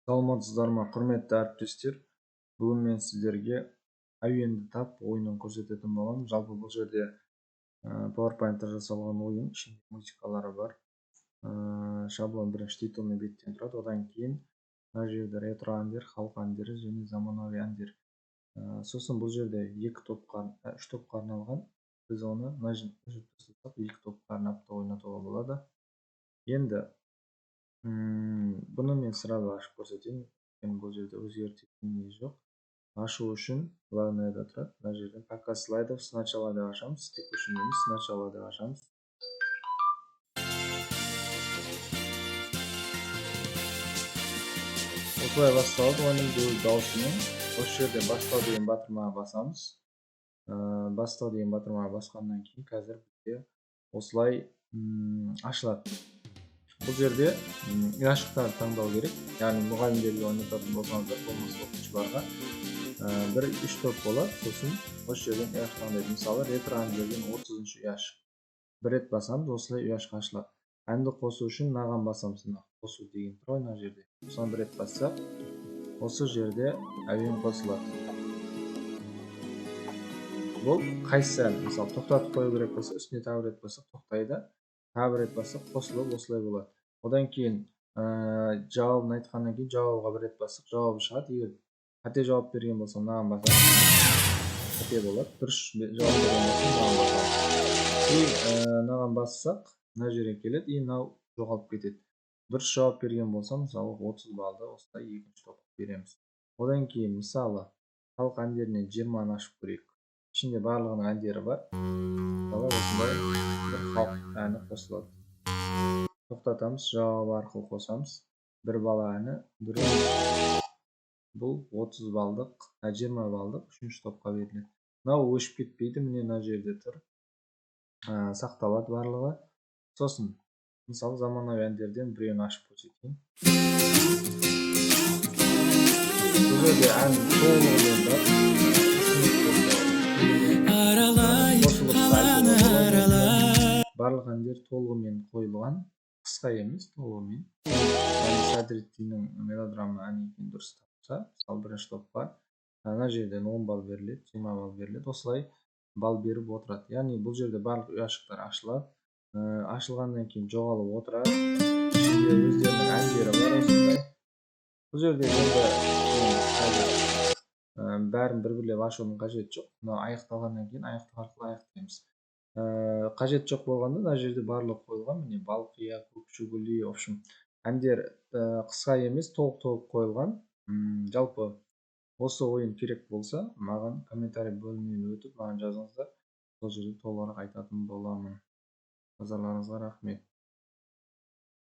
Саламатсыздарма, құрметті әріптестер. Бүгін мен сіздерге әуенді тап ойынын көрсететін боламын. Жалпы бұл жерде PowerPoint-та жасалған ойын, ішінде музыкалары бар. Шаблон бірінші титулный беттен тұрады. Одан кейін мына жерде ретро әндер, халық әндері және заманауи әндер. Сосын бұл жерде үш топқа арналған. Біз оны мына жерде жасасақ, екі топқа арнап та ойнатуға болады. Енді бұны мен сразу ашып көрсетейін. Бұл жерде өзгертетін не жоқ. Ашу үшін главныйда тұрады. Мына жерден пока слайдов сначала деп ашамыз. Текущий емес, сначала деп ашамыз. Осылай басталады ойынды өз даусымен. Осы жерде бастау деген батырмаға басамыз. Бастау деген батырмаға басқаннан кейін қазір бізде осылай ашылады. Бұл жерде ұяшықтарды таңдау керек. Яғни мұғалімдерге ойнататын болсаңыздар, болмаса оқушыларға бір үш топ болады. Сосын осы жерден ұяшық таңдайды. Мысалы, ретро әндерден 30-шы ұяшық. Бір рет басамыз, осылай ұяшық ашылады. Әнді қосу үшін мынаған басамыз. Қосу деген тұр мына жерде. Соны бір рет бассақ, осы жерде әуен қосылады. Бұл қайсы ән? Мысалы, тоқтатып қою керек болса, үстіне тағы бір рет бассақ тоқтайды. Тағы бір рет бассақ қосылып осылай болады. Одан кейін жауабын айтқаннан кейін жауабға бір рет бассақ жауабы шығады. Егер қате жауап берген болсам, мынаған бассақ қате болады. Дұрыс жауап берген болсам, мынаған басамыз. Мынаған бассақ, мына жерге келеді, и мынау жоғалып кетеді. Дұрыс жауап берген болсам, мысалы 30 балды осылай екінші топқа береміз. Одан кейін мысалы халық әндерінен 20-ны ашып көрейік. Ішінде барлығының әндері бар. Мысалы осындай бір халық әні қосылады. Тоқтатамыз, жауап арқылы қосамыз. Бір бала әні, бұл 30 балдық, 20 балдық үшінші топқа беріледі. Мынау өшіп кетпейді, міне мына жерде тұр. Сақталады барлығы. Сосын, мысалы заманауи әндерден біреуін ашып көрсетейін. Бұл жерде ән толығымен бар. Барлық әндер толығымен қойылған. Қысқа емес, толығымен. Садриддиннің мелодрама әні екен дұрыс тапса, мысалы бірінші топқа мына жерден 10 балл беріледі, 20 балл беріледі. Осылай балл беріп отырады. Яғни бұл жерде барлық ұяшықтар ашылады. Ашылғаннан кейін жоғалып отырады. Ішінде өздерінің әндері бар осындай. Бұл жерде бәрін бір-бірлеп ашудың қажеті жоқ. Мына аяқталғаннан кейін аяқтық арқылы аяқтаймыз. Қажет жоқ болғанда мына жерде барлығы қойылған. Міне балқия, көкшігүлі, в общем, әндер қысқа емес, толық қойылған. Жалпы осы ойын керек болса, маған комментарий бөлімінен өтіп, маған жазыңыздар. Сол жерде толығырақ айтатын боламын. Назарларыңызға рахмет.